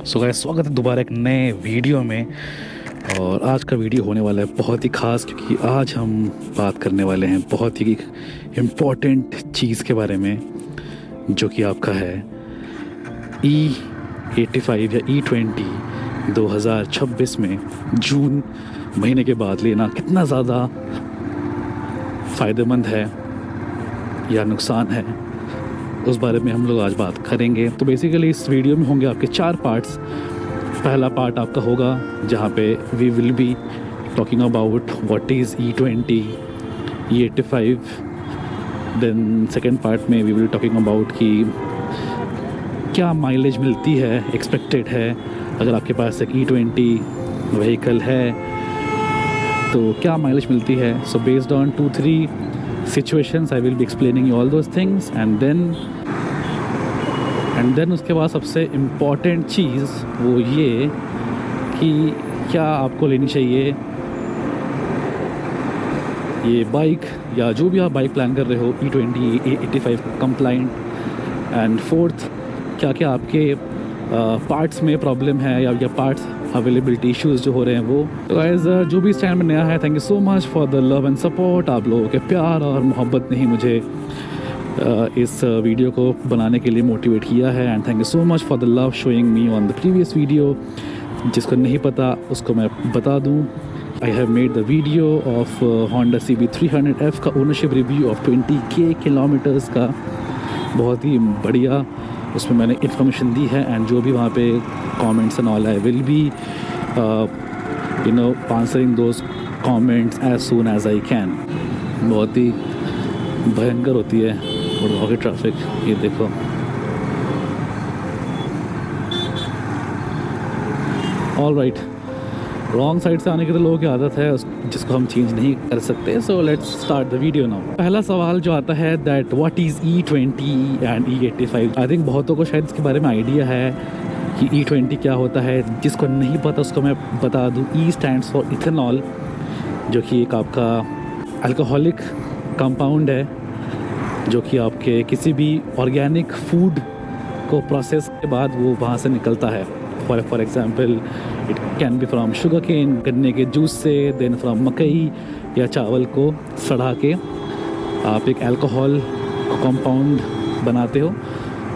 So guys, स्वागत है दोबारा एक नए वीडियो में। और आज का वीडियो होने वाला है बहुत ही ख़ास, क्योंकि आज हम बात करने वाले हैं बहुत ही इम्पोर्टेंट चीज़ के बारे में, जो कि आपका है E85 या E20 2026 में जून महीने के बाद लेना कितना ज़्यादा फ़ायदेमंद है या नुकसान है, उस बारे में हम लोग आज बात करेंगे। तो बेसिकली इस वीडियो में होंगे आपके 4 पार्ट्स। पहला पार्ट आपका होगा जहाँ पे we will be talking about what is E20 E85। Then second part में वी विल टॉकिंग अबाउट कि क्या माइलेज मिलती है, एक्सपेक्टेड है, अगर आपके पास एक E20 व्हीकल है तो क्या माइलेज मिलती है। So based on 2-3 situations I will be explaining you all those things, and then उसके बाद सबसे इम्पॉर्टेंट चीज़ वो ये कि क्या आपको लेनी चाहिए ये बाइक, या जो भी आप बाइक प्लान कर रहे हो E20 E85 complaint. And fourth, क्या क्या आपके पार्ट्स में प्रॉब्लम है या पार्ट्स अवेलेबिलिटी इश्यूज़ जो हो रहे हैं वो। तो गाइस, जो भी इस चैनल में नया है, thank you so much for the love and support. आप लोगों के प्यार और मोहब्बत ने ही मुझे इस वीडियो को बनाने के लिए मोटिवेट किया है। And thank you so much for the love showing me on the previous video. जिसको नहीं पता उसको मैं बता दूँ, I have made the video of Honda CB300F का ownership review of 20K kilometres का। बहुत ही बढ़िया उसमें मैंने इन्फॉर्मेशन दी है। एंड जो भी वहाँ पे comments and all I will be answering those comments as soon as I can. बहुत ही भयंकर होती है गुड़गांव की ट्रैफिक, ये देखो। ऑल राइट, रॉन्ग साइड से आने की तो लोगों की आदत है, जिसको हम चेंज नहीं कर सकते। So let's start the video now. पहला सवाल जो आता है that what is E20 and E85। I think बहुतों को शायद इसके बारे में आइडिया है कि E20 क्या होता है। जिसको नहीं पता उसको मैं बता दूँ, E स्टैंड्स फॉर इथेनॉल, जो कि एक आपका अल्कोहलिक कंपाउंड है, जो कि आपके किसी भी ऑर्गेनिक फूड को प्रोसेस के बाद वो वहाँ से निकलता है। For example it can be from sugar cane, गन्ने के जूस से, देन फ्राम मकई या चावल को सड़ा के आप एक अल्कोहल कंपाउंड बनाते हो।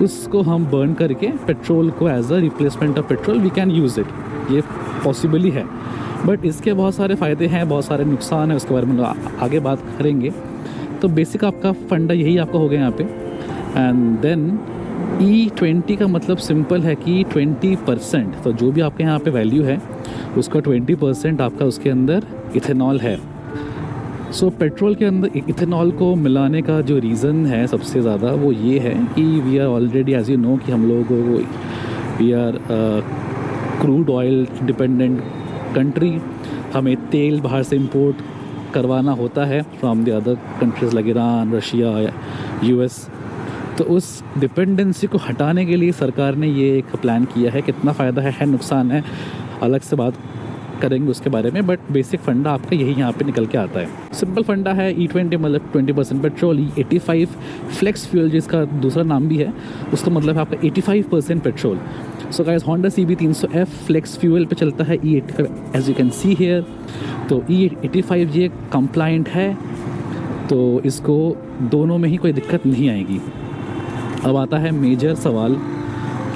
उसको हम बर्न करके पेट्रोल को as a replacement of petrol we can use it. ये पॉसिबल ही है, बट इसके बहुत सारे फ़ायदे हैं, बहुत सारे नुकसान हैं, उसके बारे में आगे बात करेंगे। तो बेसिक आपका फंडा यही आपका हो गया यहाँ पे। एंड देन E20 का मतलब सिंपल है कि 20%, तो जो भी आपके यहाँ पे वैल्यू है उसका 20% आपका उसके अंदर इथेनॉल है। सो पेट्रोल के अंदर इथेनॉल को मिलाने का जो रीज़न है सबसे ज़्यादा वो ये है कि we are already as you know कि हम लोगों को we are crude oil dependent country. हमें तेल बाहर से इंपोर्ट करवाना होता है from the other countries like Iran, Russia, US। तो उस डिपेंडेंसी को हटाने के लिए सरकार ने ये एक प्लान किया है। कितना फ़ायदा है नुकसान है, अलग से बात करेंगे उसके बारे में, बट बेसिक फंडा आपका यही यहाँ पे निकल के आता है। सिंपल फंडा है, E20 मतलब 20% पेट्रोल, E85 फ्लेक्स फ्यूल जिसका दूसरा नाम भी है, उसका मतलब है आपका 85% पेट्रोल। So guys, Honda CB300F flex fuel पे चलता है E85 as you can see here. तो E85 ये कंप्लाइंट है, तो इसको दोनों में ही कोई दिक्कत नहीं आएगी। अब आता है मेजर सवाल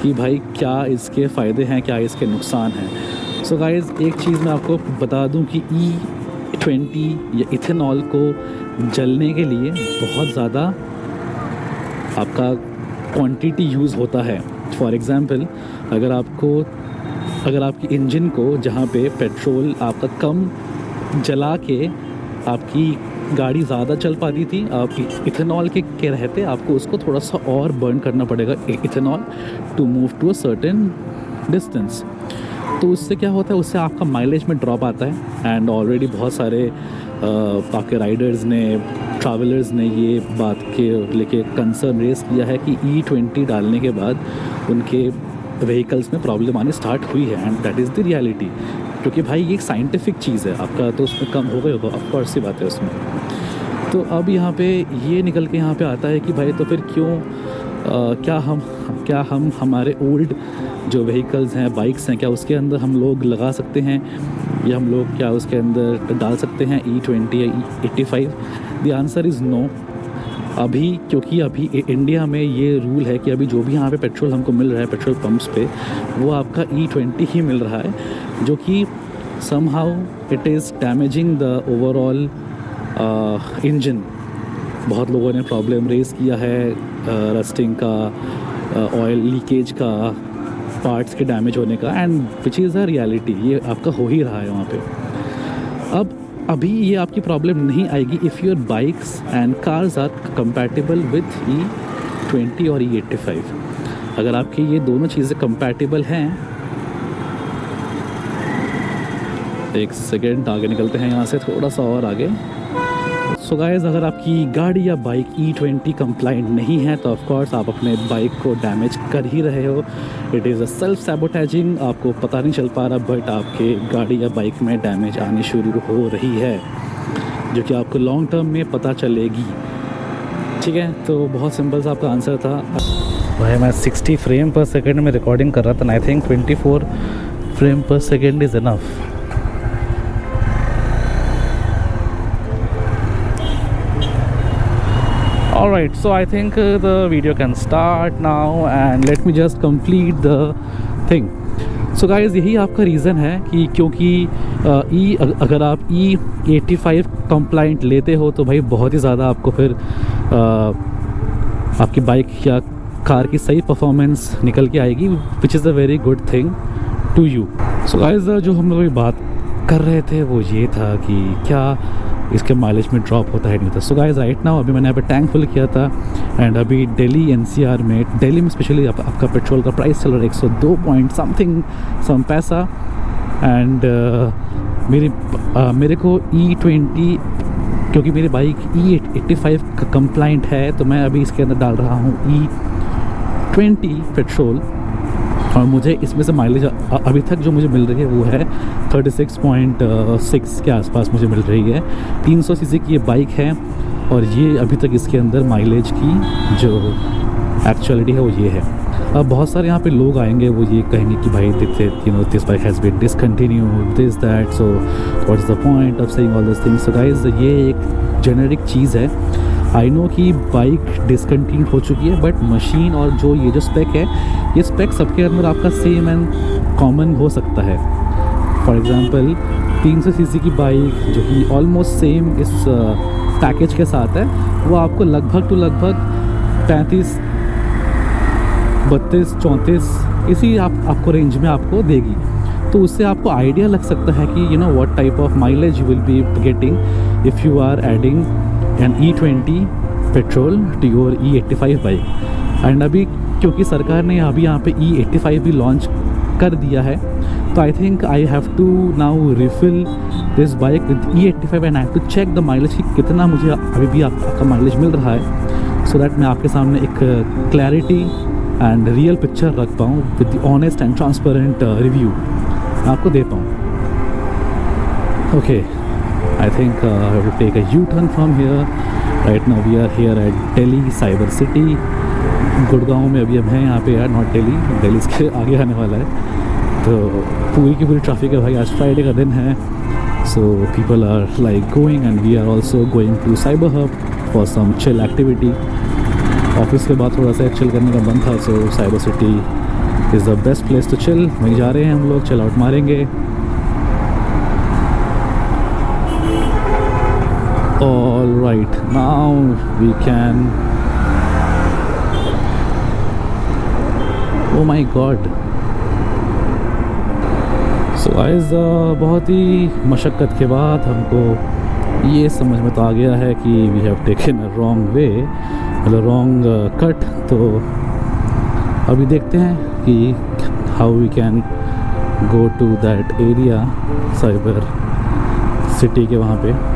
कि भाई क्या इसके फ़ायदे हैं, क्या इसके नुकसान हैं। सो गाइस, एक चीज़ मैं आपको बता दूं कि E20 या इथेनॉल को जलने के लिए बहुत ज़्यादा आपका क्वांटिटी यूज़ होता है। फॉर एग्ज़ाम्पल, अगर आपकी इंजन को जहाँ पे पेट्रोल आपका कम जला के आपकी गाड़ी ज़्यादा चल पाती थी, आप इथेनॉल के रहते आपको उसको थोड़ा सा और बर्न करना पड़ेगा ethanol to move to a certain distance. तो उससे क्या होता है, उससे आपका माइलेज में ड्रॉप आता है। एंड ऑलरेडी बहुत सारे आपके राइडर्स ने, ट्रैवलर्स ने ये बात के लेके कंसर्न रेस किया है कि E20 डालने के बाद उनके व्हीकल्स में प्रॉब्लम आनी स्टार्ट हुई है। And that is the reality, क्योंकि भाई ये एक साइंटिफिक चीज़ है। आपका तो उसमें कम हो गए होगा, ऑफकोर्स सी बात है उसमें। तो अब यहाँ पे ये निकल के यहाँ पे आता है कि भाई तो फिर क्यों क्या हम हमारे ओल्ड जो व्हीकल्स हैं, बाइक्स हैं, क्या उसके अंदर हम लोग लगा सकते हैं, या हम लोग क्या उसके अंदर डाल सकते हैं E20 या E85? The answer is no. अभी क्योंकि अभी इंडिया में ये रूल है कि अभी जो भी यहाँ पे पेट्रोल हमको मिल रहा है पेट्रोल पंप्स पे, वो आपका E20 ही मिल रहा है, जो कि somehow it is damaging the overall engine. बहुत लोगों ने प्रॉब्लम रेज किया है रस्टिंग का, ऑयल लीकेज का, पार्ट्स के डैमेज होने का, and which is a reality. ये आपका हो ही रहा है वहाँ पे। अब अभी ये आपकी प्रॉब्लम नहीं आएगी if your bikes and cars are compatible with E20 और E85। अगर आपकी ये दोनों चीज़ें कंपैटिबल हैं, एक सेकेंड आगे निकलते हैं यहाँ से, थोड़ा सा और आगे। सो गाइस, अगर आपकी गाड़ी या बाइक E20 कंप्लाइंट नहीं है तो ऑफ कोर्स आप अपने बाइक को डैमेज कर ही रहे हो। इट इज़ अ सेल्फ सैबोटेजिंग, आपको पता नहीं चल पा रहा, बट आपके गाड़ी या बाइक में डैमेज आनी शुरू हो रही है, जो कि आपको लॉन्ग टर्म में पता चलेगी। ठीक है, तो बहुत सिंपल सा आपका आंसर था। भाई मैं 60 फ्रेम पर सेकेंड में रिकॉर्डिंग कर रहा था, आई थिंक 24 फ्रेम पर second is enough. Alright, so I think the video can start now and let me just complete the thing. So guys, यही आपका रीज़न है कि क्योंकि अगर आप E85 कंप्लाइंट लेते हो तो भाई बहुत ही ज़्यादा आपको फिर आपकी बाइक या कार की सही परफॉर्मेंस निकल के आएगी, which is a very good thing to you. So guys, जो हम लोग बात कर रहे थे वो ये था कि क्या इसके माइलेज में ड्रॉप होता है नहीं होता। सो गाइस, राइट नाउ अभी मैंने यहाँ पे टैंक फुल किया था, एंड अभी दिल्ली NCR में, दिल्ली में स्पेशली आपका पेट्रोल का प्राइस चल रहा है 102 पॉइंट समथिंग सम पैसा। एंड मेरे को E20, क्योंकि मेरी बाइक E85 का कंप्लाइंट है, तो मैं अभी इसके अंदर डाल रहा हूँ E20 पेट्रोल, और मुझे इसमें से माइलेज अभी तक जो मुझे मिल रही है वो है 36.6 के आसपास मुझे मिल रही है। 300 सीसी की ये बाइक है, और ये अभी तक इसके अंदर माइलेज की जो एक्चुअलिटी है वो ये है। अब बहुत सारे यहाँ पे लोग आएंगे, वो ये कहेंगे कि भाई this bike has been discontinued, this that, so what is the point of saying all this things. So guys, ये एक जेनेरिक चीज़ है। आई नो कि बाइक डिसकंटिन्यूड हो चुकी है, बट मशीन और जो ये जो स्पेक है, ये स्पेक सबके अंदर आपका सेम एंड कॉमन हो सकता है। फॉर एग्ज़ाम्पल 300 सीसी की बाइक जो कि ऑलमोस्ट सेम इस पैकेज के साथ है, वो आपको लगभग 35, 32, 34 इसी आपको रेंज में आपको देगी। तो उससे आपको आइडिया लग सकता है कि you know what type of mileage you will be getting if you are adding an E20 petrol to your E85 bike. And अभी क्योंकि सरकार ने अभी यहाँ पे E85 भी लॉन्च कर दिया है, तो I think I have to now refill this bike with E85 and I have to check the mileage कि कितना मुझे अभी भी आपका माइलेज मिल रहा है, सो दैट मैं आपके सामने एक क्लैरिटी एंड रियल पिक्चर रख पाऊँ with the honest and transparent review आपको दे पाऊँ। Okay, I think I will take a U-turn from here. Right now we are here at Delhi Cyber City. Gurgaon में अभी हम हैं यहाँ पे यार, नॉट दिल्ली, दिल्ली इसके आगे आने वाला है। तो पूरी की पूरी ट्रैफिक है भाई, आज फ्राइडे का दिन है, so people are like going and we are also going to Cyber Hub for some chill activity. Office के बाद थोड़ा सा चिल करने का मन था, so Cyber City is the best place to chill. वहीं जा रहे हैं हम लोग, चिल आउट मारेंगे। All right, now we can, oh my god, so guys, बहुत ही मशक्क़त के बाद हमको ये समझ में तो आ गया है कि we have taken a wrong way, मतलब wrong cut। तो अभी देखते हैं कि how we can go to that area, cyber city के वहाँ पे।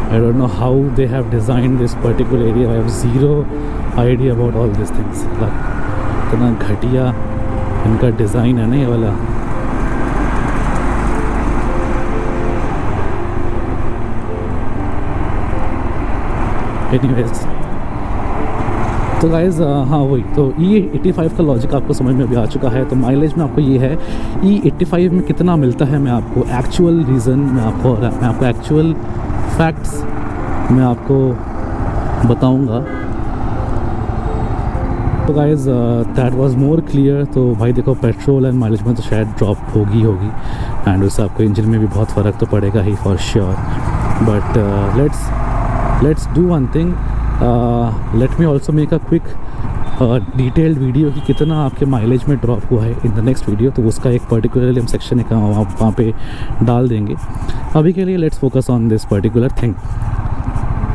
I don't know how they have designed this particular area. I have zero idea about all these things. Like, इतना घटिया इनका डिज़ाइन है ना ये वाला। एनीवेज तो गाइज़ हाँ वही तो E85 का लॉजिक आपको समझ में भी आ चुका है। तो माइलेज में आपको ये है E85 में कितना मिलता है, मैं आपको एक्चुअल रीज़न मैं आपको एक्चुअल फैक्ट्स मैं आपको बताऊंगा। तो guys that was more clear. तो भाई देखो पेट्रोल एंड माइलेज में तो शायद ड्रॉप होगी एंड उससे आपको इंजन में भी बहुत फ़र्क तो पड़ेगा ही for sure. But let's do one thing, let me also make a quick detailed video कि कितना आपके माइलेज में ड्रॉप हुआ है इन द नेक्स्ट वीडियो। तो उसका एक पर्टिकुलरली हम सेक्शन एक वहाँ पे डाल देंगे। अभी के लिए let's focus on this particular thing.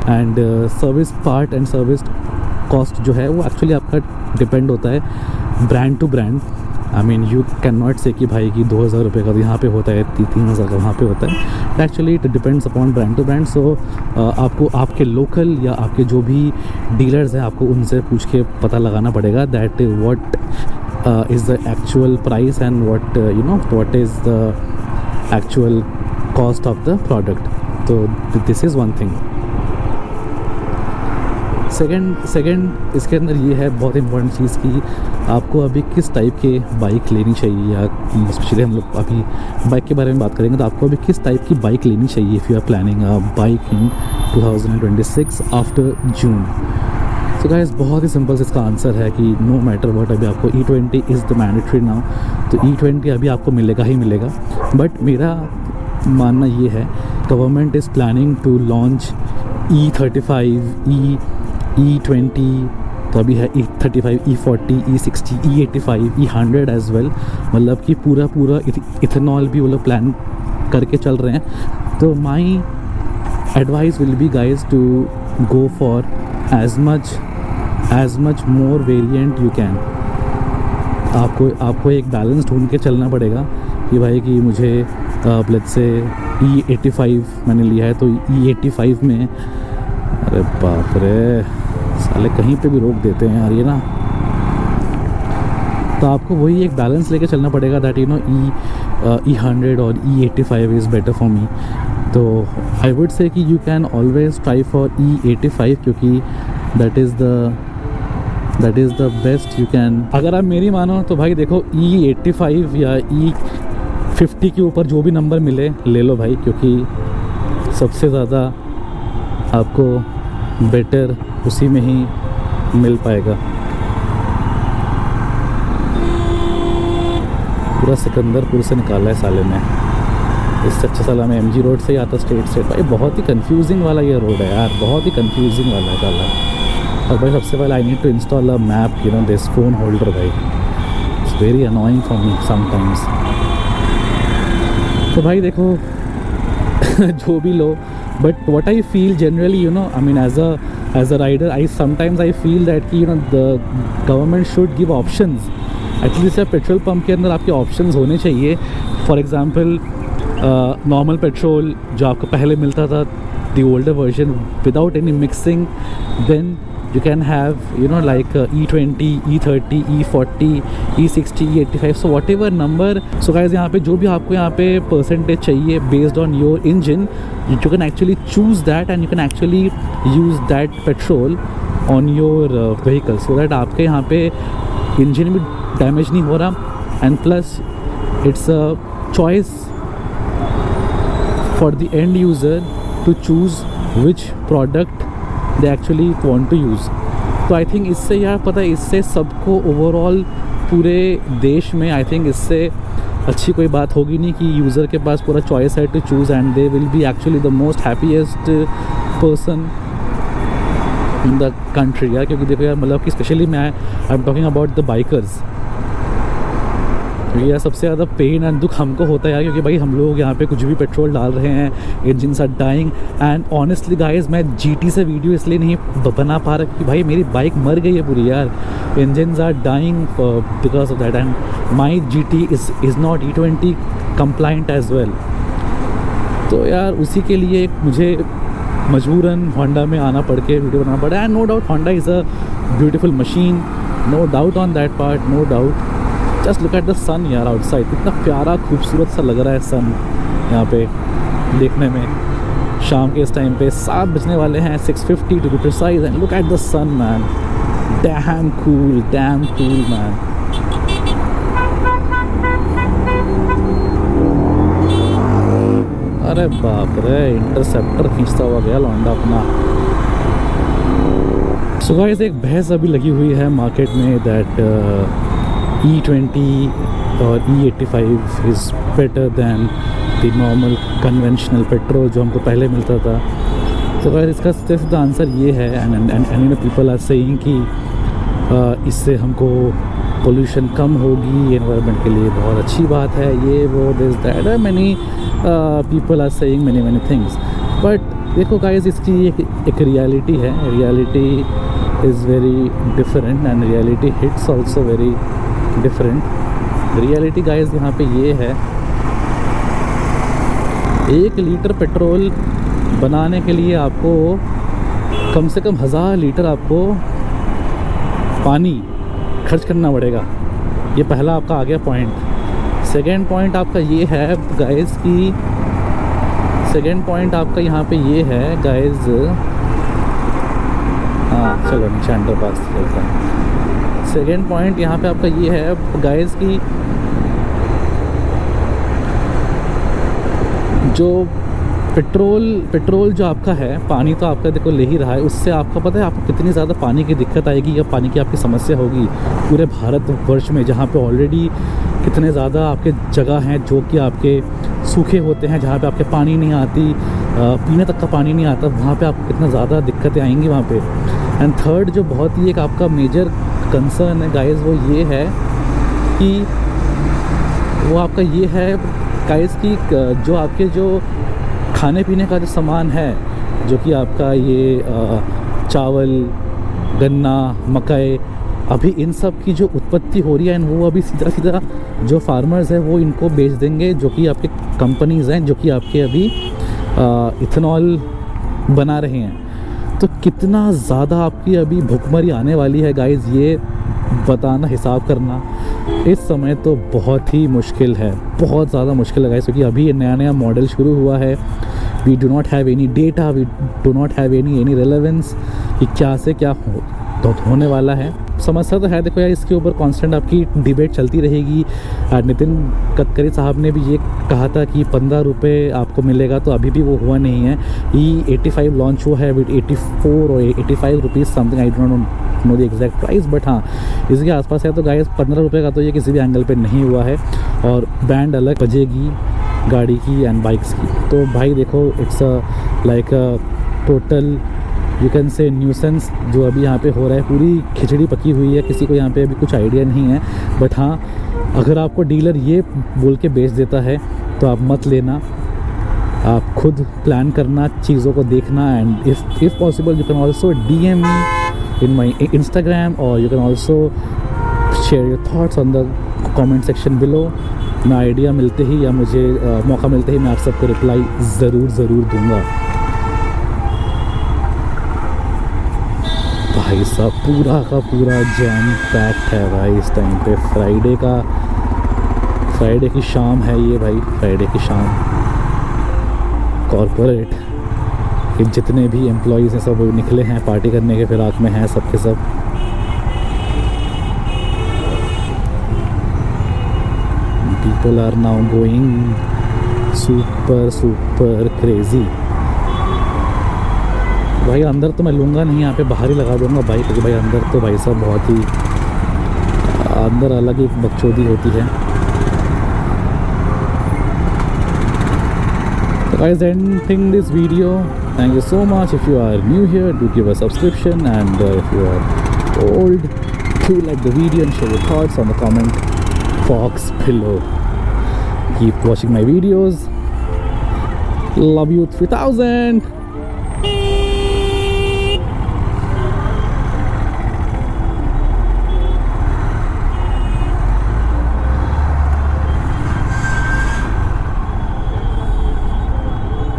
And service part and service cost जो है वो एक्चुअली आपका डिपेंड होता है brand to brand. I mean you can not say कि भाई कि 2000 रुपये का यहाँ पे होता है 3000 का वहाँ पे होता है। Actually it depends upon brand to brand. So आपको आपके लोकल या आपके जो भी डीलर्स हैं आपको उनसे पूछ के पता लगाना पड़ेगा that what is the actual price and what is the actual cost of the product. तो this is one thing. Second इसके अंदर ये है बहुत इंपॉर्टेंट चीज़ कि आपको अभी किस टाइप के बाइक लेनी चाहिए, या स्पेशली हम लोग अभी बाइक के बारे में बात करेंगे। तो आपको अभी किस टाइप की बाइक लेनी चाहिए if you are planning a bike in 2026 after June. तो गाइस बहुत ही सिंपल इसका आंसर है कि नो मैटर व्हाट अभी आपको E20 is the mandatory now. तो E20 अभी आपको मिलेगा ही मिलेगा। बट मेरा मानना ये है government is planning to launch E35 E20, तो अभी है E35 E40 E60 E85 E100 as well. मतलब कि पूरा इथेनॉल भी वो लोग प्लान करके चल रहे हैं। तो my advice will be guys to go for as much more variant you can. आपको एक बैलेंस ढूंढ के चलना पड़ेगा कि भाई कि मुझे लेट्स से E85 मैंने लिया है तो E85 में अरे बाप रे साले कहीं पे भी रोक देते हैं यार ये ना। तो आपको वही एक बैलेंस लेके चलना पड़ेगा दैट E100 और E85 is better for me. तो आई वुड से कि you can always try for E85 क्योंकि that is the best you can. अगर आप मेरी मानो तो भाई देखो E85 या E50 के ऊपर जो भी नंबर मिले ले लो भाई, क्योंकि सबसे ज़्यादा आपको बेटर उसी में ही मिल पाएगा। पूरा सिकंदरपुर से निकाला है साले में, इससे अच्छा साला में MG रोड से ही आता स्ट्रेट भाई। बहुत ही कंफ्यूजिंग वाला ये रोड है यार, बहुत ही कंफ्यूजिंग वाला है साला। और भाई सबसे पहले I need to install a map this phone holder भाई, it's very annoying for me sometimes. तो भाई देखो जो भी लो, but what I feel generally, I mean as a rider, I sometimes feel that कि the government should give options. At petrol pump के अंदर आपके ऑप्शंस होने चाहिए। फॉर एग्जांपल नॉर्मल पेट्रोल जो आपको पहले मिलता था the older version without any mixing, then you can have like E20 E30 E40 E60 E85, so whatever number. So guys यहाँ पे जो भी आपको यहाँ पे परसेंटेज चाहिए based on your engine, you can actually choose that and you can actually use that petrol on your vehicle so that आपके यहाँ पे इंजन भी डैमेज नहीं हो रहा, and plus it's a choice for the end user to choose which product they actually want to use. तो I think इससे यार पता है, इससे सबको ओवरऑल पूरे देश में आई थिंक इससे अच्छी कोई बात होगी नहीं कि यूज़र के पास पूरा चॉइस है to choose and they will be actually the most happiest person in the country यार। क्योंकि देखो यार मतलब कि specially I am talking about the bikers, क्योंकि यार सबसे ज़्यादा पेन एंड दुख हमको होता है यार, क्योंकि भाई हम लोग यहाँ पे कुछ भी पेट्रोल डाल रहे हैं, engines are dying. And honestly guys मैं GT से वीडियो इसलिए नहीं बना पा रहा कि भाई मेरी बाइक मर गई है पूरी यार, engines are dying because of that and my GT is not E20 compliant as well. तो यार उसी के लिए मुझे मजबूरन होंडा में आना पड़ के वीडियो बनाना पड़ा। And no doubt Honda is a beautiful machine, no doubt on that part, no doubt. Just look at the sun यार आउटसाइड, कितना प्यारा खूबसूरत सा लग रहा है सन यहाँ पे देखने में। शाम के इस टाइम पे 7 बजने वाले हैं, 6:50 to be precise, and look at the sun man, damn cool man. अरे बाप रे, इंटरसेप्टर खींचता हुआ गया लौंडा अपना। सो गाइस, एक बहस अभी लगी हुई है मार्केट में दैट E20 और E85 is better than the normal conventional petrol जो हमको पहले मिलता था। तो गाइस, इसका सीधा आंसर ये है, एंड पीपल आर सेइंग कि इससे हमको पोल्यूशन कम होगी, एनवायरनमेंट के लिए बहुत अच्छी बात है, ये वो this that, many people are saying many things. But देखो गाइस, इसकी एक रियलिटी है, reality is very different and reality hits also very different. Reality guys यहाँ पे ये है, 1 लीटर पेट्रोल बनाने के लिए आपको कम से कम 1000 लीटर आपको पानी खर्च करना पड़ेगा। ये पहला आपका आ गया पॉइंट। सेकेंड पॉइंट आपका ये है गाइस कि सेकेंड पॉइंट आपका यहाँ पे ये है गाइस, हाँ चलो नीचे अंडरपास चलता है। सेकेंड पॉइंट यहाँ पे आपका ये है गाइस कि जो पेट्रोल जो आपका है, पानी तो आपका देखो ले ही रहा है, उससे आपका पता है आपको कितनी ज़्यादा पानी की दिक्कत आएगी या पानी की आपकी समस्या होगी पूरे भारतवर्ष में, जहाँ पे ऑलरेडी कितने ज़्यादा आपके जगह हैं जो कि आपके सूखे होते हैं, जहाँ पे आपके पानी नहीं आती, पीने तक का पानी नहीं आता, वहाँ पे आपको कितना ज़्यादा दिक्कतें आएंगी वहाँ पे। एंड थर्ड जो बहुत ही एक आपका मेजर कंसर्न है गाइस, वो ये है कि वो आपका ये है गाइस कि जो आपके जो खाने पीने का जो सामान है, जो कि आपका ये चावल, गन्ना, मकई, अभी इन सब की जो उत्पत्ति हो रही है, वो अभी सीधा जो फार्मर्स हैं वो इनको बेच देंगे, जो कि आपके कंपनीज़ हैं जो कि आपके अभी इथेनॉल बना रहे हैं। तो कितना ज़्यादा आपकी अभी भुखमरी आने वाली है गाइस, ये बताना, हिसाब करना इस समय तो बहुत ही मुश्किल है, बहुत ज़्यादा मुश्किल है गाइस, क्योंकि अभी नया मॉडल शुरू हुआ है। We do not have any data, we do not have any relevance कि क्या से क्या होने वाला है। समस्या तो है, देखो यार, इसके ऊपर कांस्टेंट आपकी डिबेट चलती रहेगी। नितिन गडकरी साहब ने भी ये कहा था कि 15 रुपये आपको मिलेगा, तो अभी भी वो हुआ नहीं है। E85 लॉन्च हुआ है विद 84 और 85 rupees something, I don't know the exact price, but हाँ इसके आसपास है। तो गाइस 15 रुपये का तो ये किसी भी एंगल पे नहीं हुआ है, और बैंड अलग बजेगी गाड़ी की एंड बाइक्स की। तो भाई देखो, it's like total you can say nuisance जो अभी यहाँ पे हो रहा है, पूरी खिचड़ी पकी हुई है, किसी को यहाँ पे अभी कुछ आइडिया नहीं है। बट हाँ, अगर आपको डीलर ये बोल के बेच देता है तो आप मत लेना, आप खुद प्लान करना, चीज़ों को देखना, and if possible you can also DM me in my Instagram, और you can also share your thoughts on the comment section below. मैं आइडिया मिलते ही या मुझे मौका मिलते ही मैं आप सबको रिप्लाई ज़रूर दूँगा। भाई साहब पूरा का पूरा जैम पैक्ड है भाई इस टाइम पे। फ्राइडे की शाम है ये भाई, फ्राइडे की शाम। कॉरपोरेट के जितने भी एम्प्लॉयज़ हैं सब निकले हैं पार्टी करने के फिराक में हैं सब के सब। People are now going super crazy। भाई अंदर तो मैं लूँगा नहीं, यहाँ पे बाहर ही लगा दूँगा भाई, क्योंकि भाई अंदर तो भाई साहब बहुत ही अंदर अलग ही बकचोदी होती है। So guys, ending this video, thank you so much. If you are new here, do give a subscription, and if you are old, do like the video and share your thoughts on the comment box below. Keep watching my videos. Love you 3000.